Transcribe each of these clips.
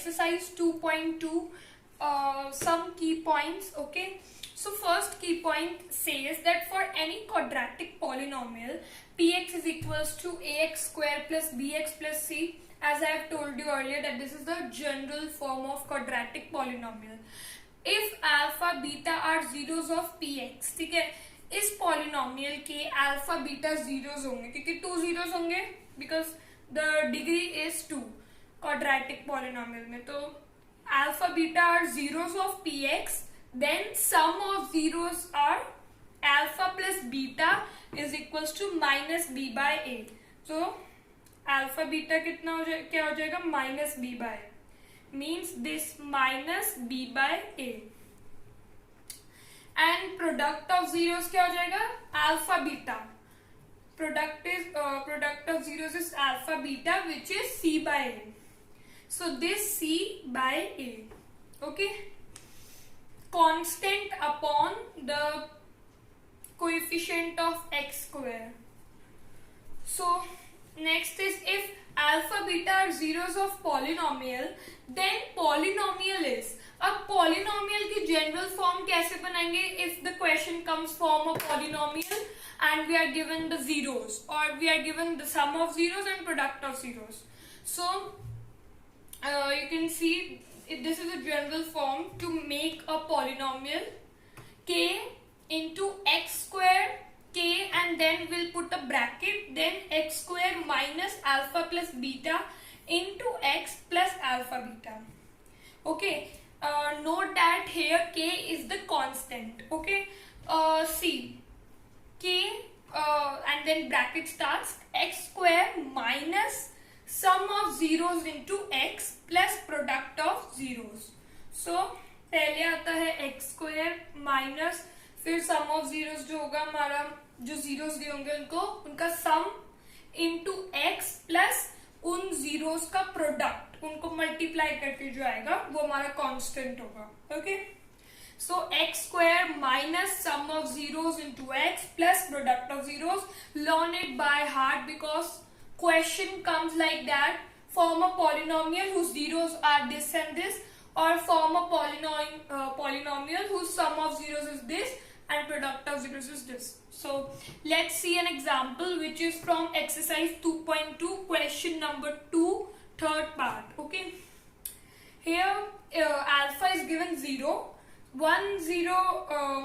exercise 2.2, some key points. Okay, so first key point says that for any quadratic polynomial px is equals to ax square plus bx plus c, as I have told you earlier that this is the general form of quadratic polynomial. If alpha beta are zeros of px, ठीक है, इस polynomial के alpha beta zeros होंगे क्योंकि 2 zeros होंगे because the degree is 2 quadratic polynomial में. तो alpha beta are zeros of p x, then sum of zeros are alpha plus beta is equals to minus b by a. तो alpha beta कितना हो जाएगा, क्या हो जाएगा, minus b by a, means this minus b by a. And product of zeros क्या हो जाएगा, alpha beta. Product of zeros is alpha beta which is c by a. So this c by a. Okay, constant upon the coefficient of x square. So next is if alpha beta are zeros of polynomial, then polynomial is. अब polynomial की general form कैसे बनाएंगे? If the question comes form of polynomial and we are given the zeros or we are given the sum of zeros and product of zeros. So you can see this is a general form to make a polynomial k into x square k, and then we'll put a bracket, then x square minus alpha plus beta into x plus alpha beta. Okay, note that here k is the constant. Okay, see k and then bracket starts x square minus sum of zeros into x plus product of zeros. So पहले आता है x square minus फिर सम of zeros जो होगा हमारा, जो zeros दिए होंगे उनका सम इनटू एक्स प्लस उन जीरोस का प्रोडक्ट, उनको मल्टीप्लाई करके जो आएगा वो हमारा कांस्टेंट होगा. Okay, so x square minus sum of zeros into x plus product of zeros. Learn it by heart because question comes like that. Form a polynomial whose zeros are this and this, or form a polynomial whose sum of zeros is this and product of zeros is this. So let's see an example which is from exercise 2.2 question number 2 third part. Okay, here alpha is given 0 1 0,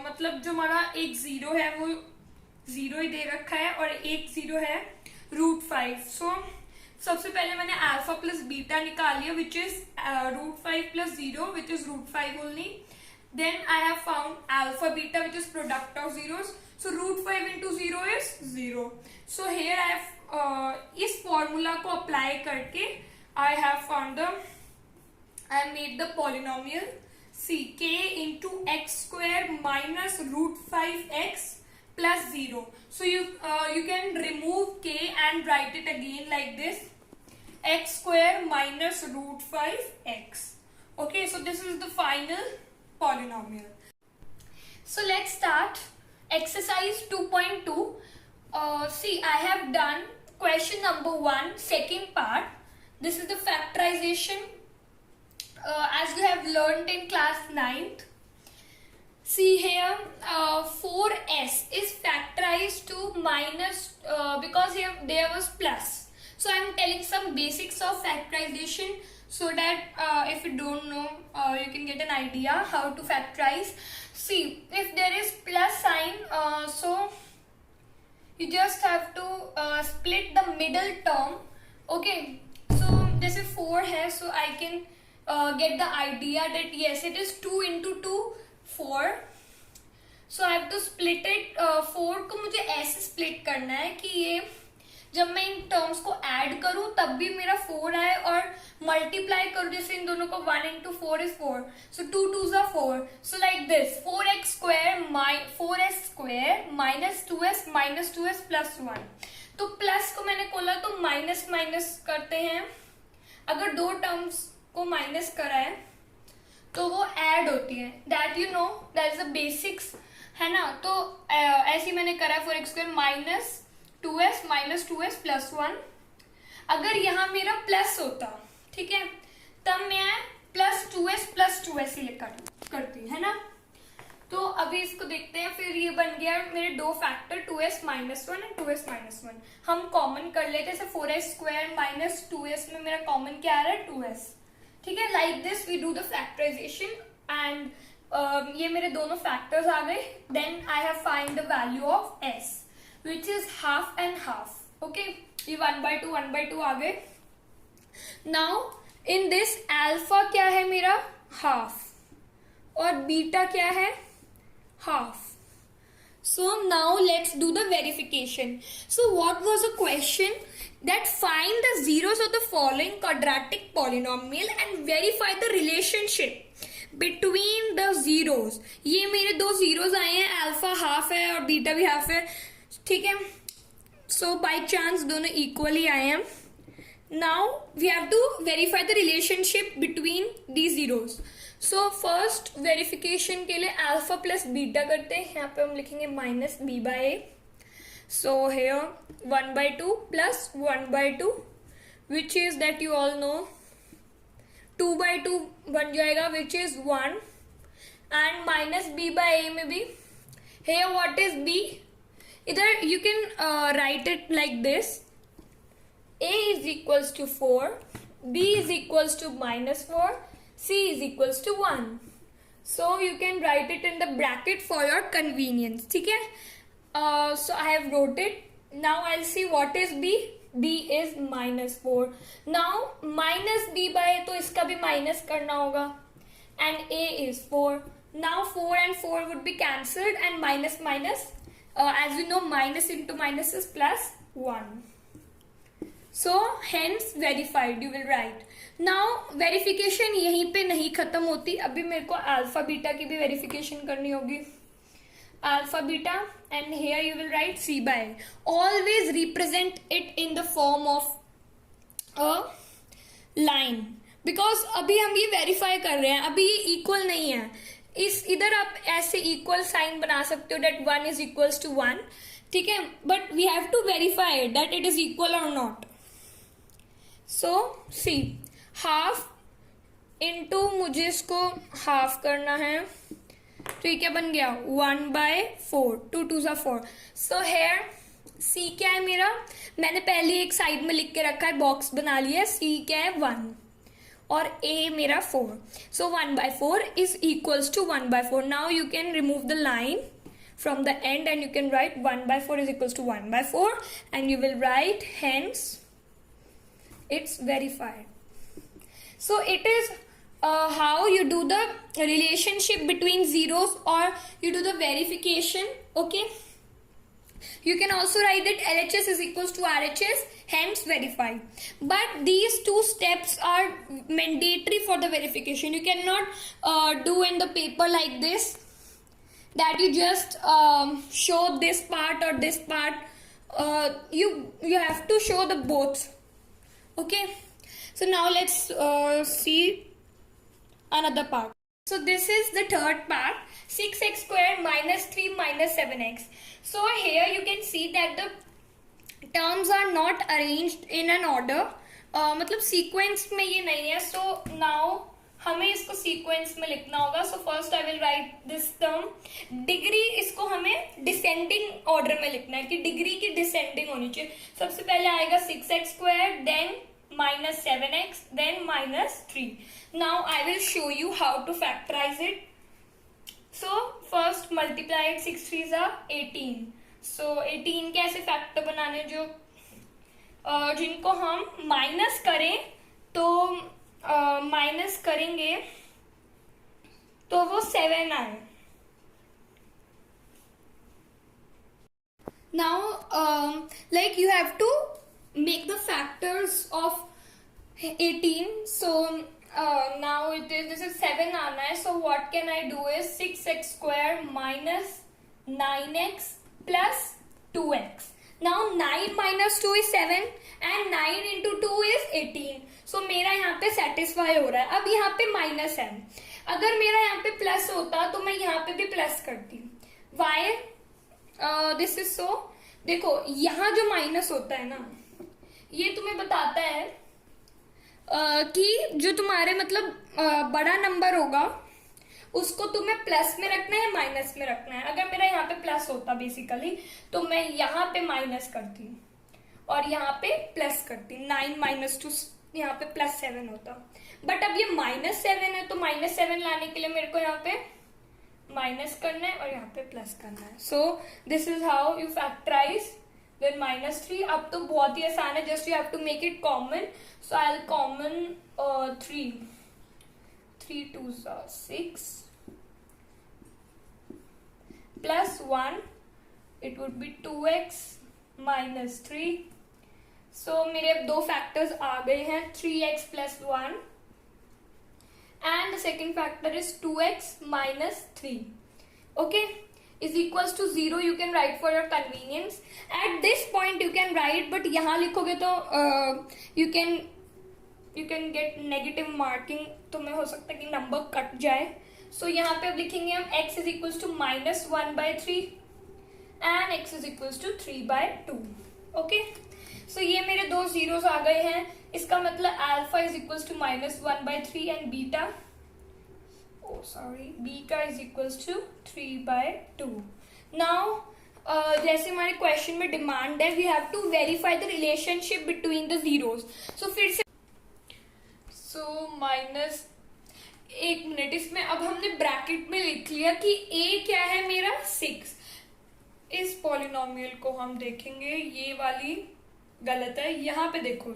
मतलब जो हमारा एक 0 है वो 0 ही दे रखा है और एक 0 है √5. So सबसे पहले मैंने अल्फा प्लस बीटा निकाल लिया which is √5 plus 0 which is √5 only. Then I have found alpha beta which is product of zeros. So √5 into 0 is 0. So here I have इस फॉर्मूला को अप्लाई करके I have found I made the polynomial c k into x square minus √5x plus 0. So you can remove k and write it again like this, x square minus √5x. Okay, so this is the final polynomial. So let's start exercise 2.2. See, I have done question number 1, second part. This is the factorization as you have learned in class 9th. See here, 4s is factorized to minus because here there was plus. So I am telling some basics of factorization so that if you don't know, you can get an idea how to factorize. See, if there is plus sign, so you just have to split the middle term. Okay, so this is 4 here, so I can get the idea that yes, it is 2 into 2 4. So I have to split it. 4 को मुझे ऐसे split करना है कि ये जब मैं in terms को ऐड करूं तब भी मेरा 4 आए और मल्टीप्लाई करूं जैसे इन दोनों को 1 into 4 is 4. So 2 2s are 4. So like this 4x square 4s square minus 2s minus 2s plus 1. तो प्लस को मैंने खोला तो माइनस माइनस करते हैं. अगर दो टर्म्स को माइनस करा है तो वो ऐड होती है. That you know, that is the basics, है ना. तो ऐसे मैंने करा है 4x square minus 2s minus 2s plus 1. अगर यहाँ मेरा प्लस होता, ठीक है, तब मैं +2s ही करती है ना। तो अभी इसको देखते हैं। फिर ये बन गया मेरे दो factor 2s minus one and 2s minus one. हम कॉमन कर लेते हैं, 4s स्क्वायर माइनस 2s में मेरा कॉमन क्या आ रहा है 2s। ठीक है, like this we do the factorisation and ये मेरे दोनों फैक्टर्स आ गए। Then I have find the value of s which is half and half. Okay, ये 1/2 आ गए। नाउ इन दिस अल्फा क्या है मेरा हाफ और बीटा क्या है half. So now let's do the verification. So what was the question? That find the zeros of the following quadratic polynomial and verify the relationship between the zeros. ये मेरे दो zeros आए हैं, alpha half है और beta भी half है। ठीक है, so by chance दोनों equally आए हैं। Now we have to verify the relationship between these zeros. So first verification के लिए अल्फा प्लस बीटा करते हैं। यहाँ पे हम लिखेंगे minus b by a. So here 1/2 plus 1/2 which is that you all know 2/2 बन जाएगा which is 1 and minus b by a में भी हेयर व्हाट इज बी, इधर you can write it like this, a is equals to 4, b is equals to -4, c is equals to 1. So you can write it in the bracket for your convenience. ठीक है, so I have wrote it. Now I'll see what is b. b is -4. Now minus b by तो इसका भी minus करना होगा and a is 4. Now 4 and 4 would be cancelled and minus as we know minus into minus is plus 1. So hence verified you will write. Now verification यहीं पे नहीं खत्म होती, अभी मेरे को अल्फा बीटा की भी वेरिफिकेशन करनी होगी। Alpha beta and here you will write c by a. Always represent it in the form of a line because अभी हम ये वेरीफाई कर रहे हैं, अभी ये इक्वल नहीं है। इस इधर आप ऐसे इक्वल साइन बना सकते हो that 1 is equals to 1, ठीक है, but we have to verify that it is equal or not. So see half into मुझे इसको हाफ करना है, तो ये क्या बन गया 1/4, 2 2 4। सो हेयर सी क्या है मेरा, मैंने पहले एक साइड में लिख के रखा है, बॉक्स बना लिया। सी क्या है 1 और ए मेरा 4। So 1/4 is equals to 1/4। Now you can remove the line from the end and you can write 1/4 is equals to 1/4 and you will write hence it's verified. So it is how you do the relationship between zeros or you do the verification. Okay, you can also write that LHS is equals to RHS, hence verified. But these two steps are mandatory for the verification. You cannot do in the paper like this that you just show this part or this part. You have to show the both. Okay, so now let's see another part. So this is the third part, 6x squared minus 3 minus 7x. So here you can see that the terms are not arranged in an order. मतलब sequence में ये नहीं है. So now हमें इसको sequence में लिखना होगा. So first I will write this term. Degree इसको हमें डिसेंडिंग ऑर्डर में लिखना है कि डिग्री की डिसेंडिंग होनी चाहिए. सबसे पहले आएगा 6x square, then minus 7x, then minus 3. Now I will show you how to factorize it. So first multiply it, 6 3s are 18. So 18 कैसे फैक्टर बनाने जो जिनको हम माइनस करें तो माइनस करेंगे तो वो 7 आए. Now like you have to make the factors of 18. So now it is, this is 7 आना है. So what can I do is 6x square minus 9x plus 2x. Now 9 minus 2 is 7 and 9 into 2 is 18. So मेरा यहाँ पे satisfy हो रहा है. अब यहाँ पे माइनस है, अगर मेरा यहाँ पे प्लस होता तो मैं यहाँ पे भी प्लस करती. Why this is so. देखो यहाँ जो माइनस होता है ना, ये तुम्हें बताता है कि जो तुम्हारे मतलब बड़ा नंबर होगा उसको तुम्हें प्लस में रखना है माइनस में रखना है। अगर मेरा यहाँ पे प्लस होता बेसिकली तो मैं यहाँ पे माइनस करती और यहाँ पे प्लस करती, 9 माइनस 2 यहाँ पे +7 होता। बट अब ये -7 है तो -7 लाने के लिए मेरे को यहाँ पे माइनस करना है और यहाँ पे प्लस करना है। So this is how you factorise then -3। अब तो बहुत ही आसान है, just you have to make it common. So I will common 3 2s are 6 plus 1 it would be 2x minus 3। सो मेरे अब दो फैक्टर्स आ गए हैं, 3x plus 1 and the second factor is 2x minus 3, okay, is equals to 0. You can write for your convenience. At this point you can write, but यहाँ लिखोगे तो you can get negative marking, तो में हो सकता है कि number cut जाए। So यहाँ पे अब लिखेंगे हम x is equals to -1/3 and x is equals to 3/2, okay। So ये मेरे दो जीरोस आ गए हैं, इसका मतलब alpha is equals to -1/3 and beta beta is equals to 3/2। Now जैसे हमारे क्वेश्चन में डिमांड है, we have to verify the relationship between the zeros. So फिर से एक मिनट, इसमें अब हमने ब्रैकेट में लिख लिया कि a क्या है मेरा 6। इस पॉलिनोमियल को हम देखेंगे, ये वाली गलत है, यहाँ पे देखो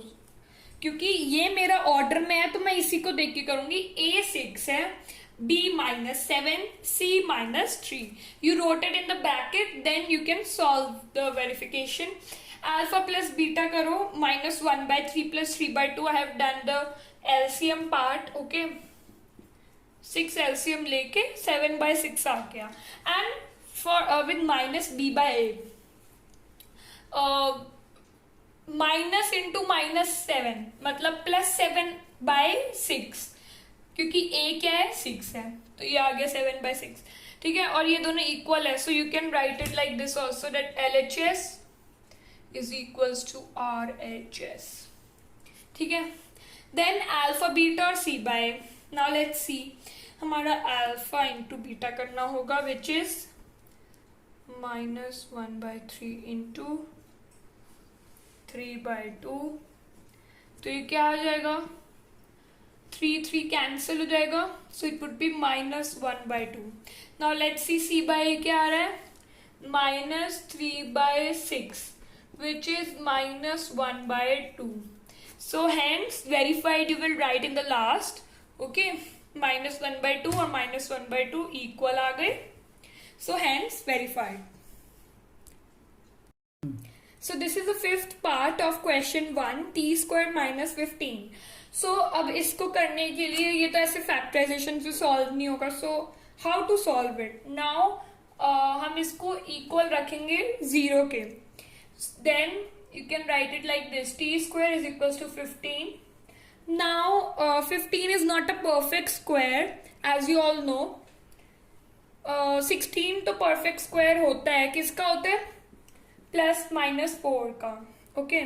क्योंकि ये मेरा ऑर्डर में है तो मैं इसी को देख के करूंगी। a 6 है, b -7, c -3। You wrote it in the bracket then you can solve the verification. Alpha plus beta करो, -1/3 + 3/2। I have done the LCM part, okay. 6 LCM लेके 7/6 आ गया and for with -b/a minus into -7 मतलब +7/6, क्योंकि a क्या है 6 है तो ये आ गया 7/6, ठीक है। और ये दोनों इक्वल है, so you can write it like this also, that LHS is equals to RHS, ठीक है। देन अल्फा बीटा और c/a। नाउ लेट्स सी, हमारा अल्फा इंटू बीटा करना होगा विच इज -1/3 इंटू 3/2। तो ये क्या आ जाएगा, 3 कैंसिल हो जाएगा, so it would be -1/2। Now let's see c/a क्या आ रहा है, -3/6 which is -1/2। So hence verified you will write in the last, okay. -1/2 और -1/2 इक्वल आ गए, so hence verified. So this is the fifth part of question 1, t² - 15। So अब इसको करने के लिए, ये तो ऐसे फैक्टराइजेशन से सॉल्व नहीं होगा, so how to solve it now. हम इसको इक्वल रखेंगे 0 के, then you can write it like this, t² is equal to 15। Now 15 is not a perfect square as you all know. 16 तो परफेक्ट स्क्वायर होता है, किसका होता है, +-4 का, okay.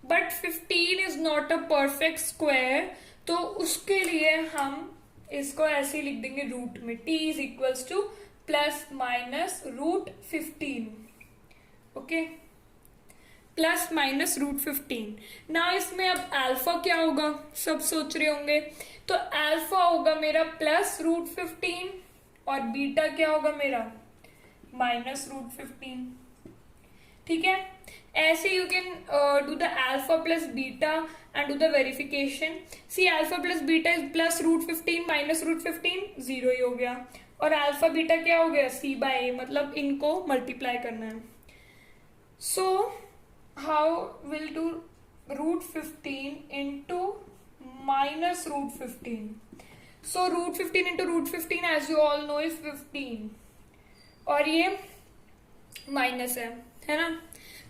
But 15 is not a perfect square, तो उसके लिए हम इसको ऐसे लिख देंगे रूट में, t is equals to ±√15, okay, ±√15। ना इसमें अब अल्फा क्या होगा, सब सोच रहे होंगे, तो अल्फा होगा मेरा +√15 और बीटा क्या होगा मेरा -√15, ठीक है। ऐसे you can do the alpha plus beta and do the verification. See alpha plus beta is +√15 -√15, 0 ही हो गया, और अल्फा बीटा क्या हो गया, c/a, मतलब इनको मल्टीप्लाई करना है। So how will do √15 into -√15। So √15 into √15 as you all know is 15, और ये माइनस है ना,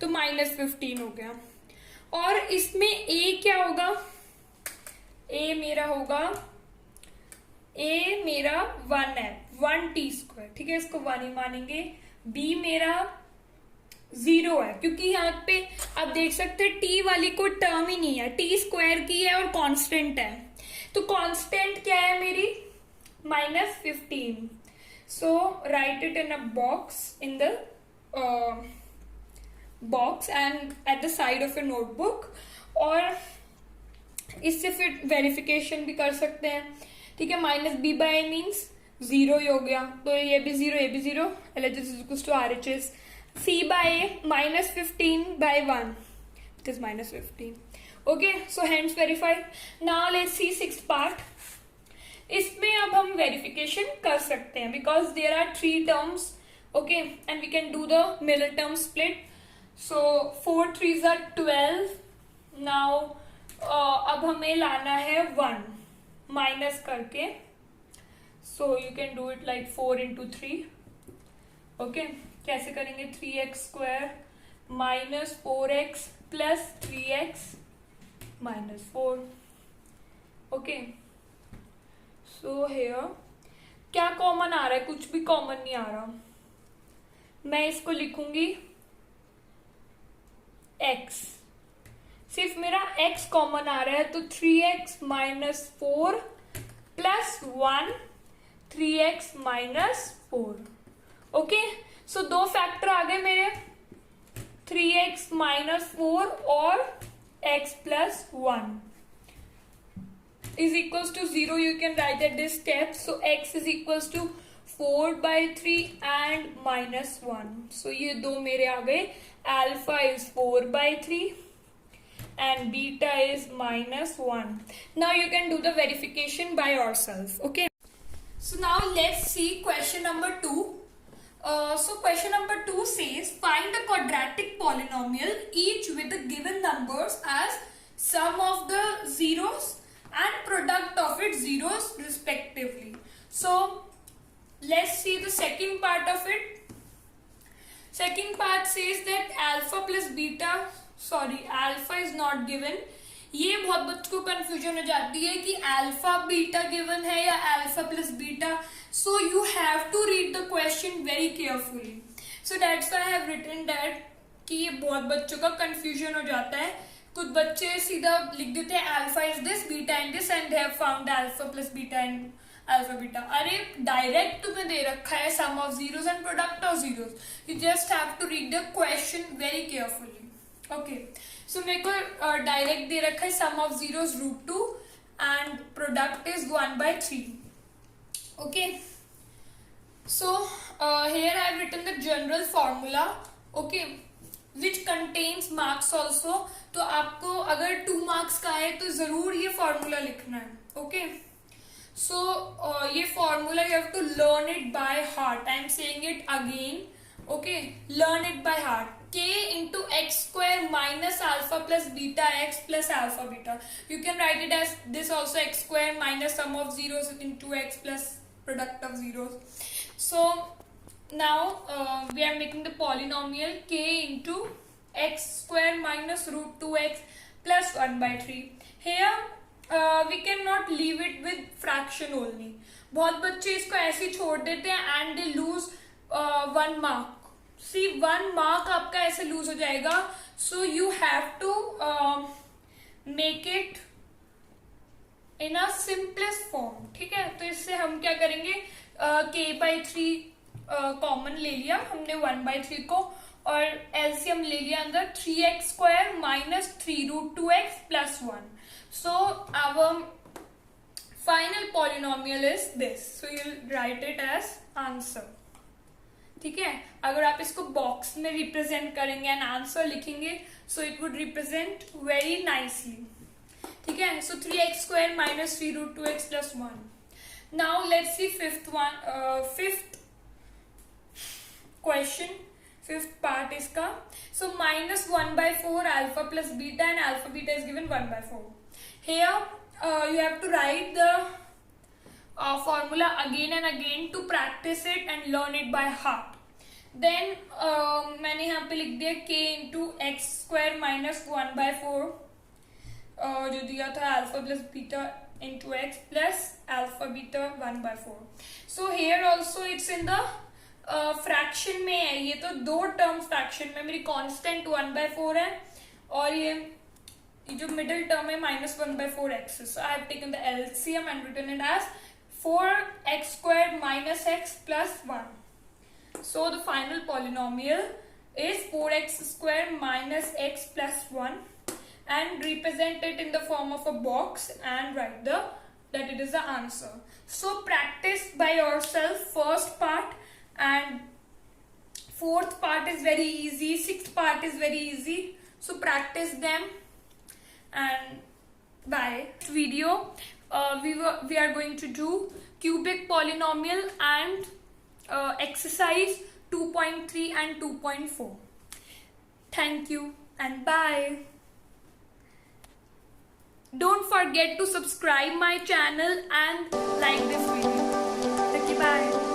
तो -15 हो गया। और इसमें a क्या होगा, a मेरा होगा, a मेरा 1 है, 1t², ठीक है, इसको 1 ही मानेंगे। b मेरा जीरो है, क्योंकि यहाँ पे आप देख सकते हैं टी वाली कोई टर्म ही नहीं है, टी स्क्वायर की है और कांस्टेंट है। तो कांस्टेंट क्या है मेरी? -15. So write it in a box, in the box and at the side of a notebook. और इससे फिर वेरिफिकेशन भी कर सकते हैं, ठीक है। -b/a मीन्स जीरो ही हो गया, तो ये भी जीरो, ये भी zero, LHS is equals to RHS. c/a -15/1, it is -15. Okay, so hence verified. Now let's see sixth part. इसमें अब हम वेरिफिकेशन कर सकते हैं because there are 3 terms, okay, and we can do the middle term split. So 4 3s are 12. Now अब हमें लाना है 1 माइनस करके, so you can do it like 4 into 3. Okay, कैसे करेंगे? 3x square minus 4x plus 3x minus 4. Okay, so here क्या common आ रहा है? कुछ भी कॉमन नहीं आ रहा। मैं इसको लिखूंगी x, सिर्फ मेरा x कॉमन आ रहा है, तो 3x minus 4 plus 1 3x minus 4. Okay, सो दो फैक्टर आ गए मेरे, 3x minus 4 और x plus 1 is equals to 0. You can write at this step. So x is equals to 4/3 and -1. So ये दो मेरे आ गए, alpha is 4/3 and beta is -1. Now you can do the verification by yourself. Okay. So now let's see question number 2. So question number 2 says find a quadratic polynomial each with the given numbers as sum of the zeros and product of its zeros respectively. So let's see the second part of it. Second part says that alpha plus beta, sorry, alpha is not given. ये बहुत बच्चों को confusion हो जाती है कि alpha beta given है या alpha plus beta, so you have to read the question very carefully. So that's why I have written that कि ये बहुत बच्चों का कंफ्यूजन हो जाता है. कुछ बच्चे सीधा लिख देते हैं alpha is this, beta in this, and they have found alpha plus beta and alpha beta. अरे डायरेक्ट तुम्हें दे रखा है sum of zeros and product of zeros. You just have to read the question very carefully. Okay, so मेरे को direct दे रखा है sum of zeros √2 and product is 1/3. Okay, so here I have written the general formula, okay, which contains marks also. तो आपको अगर 2 marks का है तो जरूर ये फॉर्मूला लिखना है. ओके, सो ये formula you have to learn it by heart. I am saying it again. Okay, learn it by heart. K into x square minus alpha plus beta x plus alpha beta. You can write it as this also, x square minus sum of zeros into x plus product of zeros. So now we are making the polynomial k into x square minus √2x plus 1/3. Here we cannot leave it with fraction only. बहुत बच्चे इसको ऐसे ही छोड़ देते हैं and they lose 1 mark. See, 1 mark आपका ऐसे loose हो जाएगा. So you have to make it in a simplest form. ठीक है, तो इससे हम क्या करेंगे, k/3 कॉमन ले लिया हमने 1/3 को, और एलसीएम ले लिया अंदर 3x square minus 3 √2x plus 1. So our final polynomial is this. So you'll write it as answer. ठीक है, अगर आप इसको बॉक्स में रिप्रेजेंट करेंगे एंड आंसर लिखेंगे, so it would represent very nicely. ठीक है, सो 3x square minus 3 √2x plus 1. Now let's C fifth question, fifth part इसका. सो -1/4 alpha plus beta and alpha beta is given 1/4. Here you have to write the formula again and again to practice it and learn it by heart. Then मैंने यहाँ पे लिख दिया k into x square minus 1/4 जो दिया था alpha plus beta into x plus alpha beta 1/4. So here also it's in the fraction में है ये, तो दो टर्म फ्रैक्शन में मेरी कांस्टेंट 1/4 है और ये जो मिडिल टर्म है -1/4x. So I have taken the LCM and written it as 4x squared minus x plus 1. So the final polynomial is 4x squared minus x plus 1, and represent it in the form of a box and write that it is the answer. So practice by yourself first part, and fourth part is very easy, sixth part is very easy, so practice them. And bye. Next video we are going to do cubic polynomial and exercise 2.3 and 2.4. Thank you and bye. Don't forget to subscribe my channel and like this video. Okay, bye.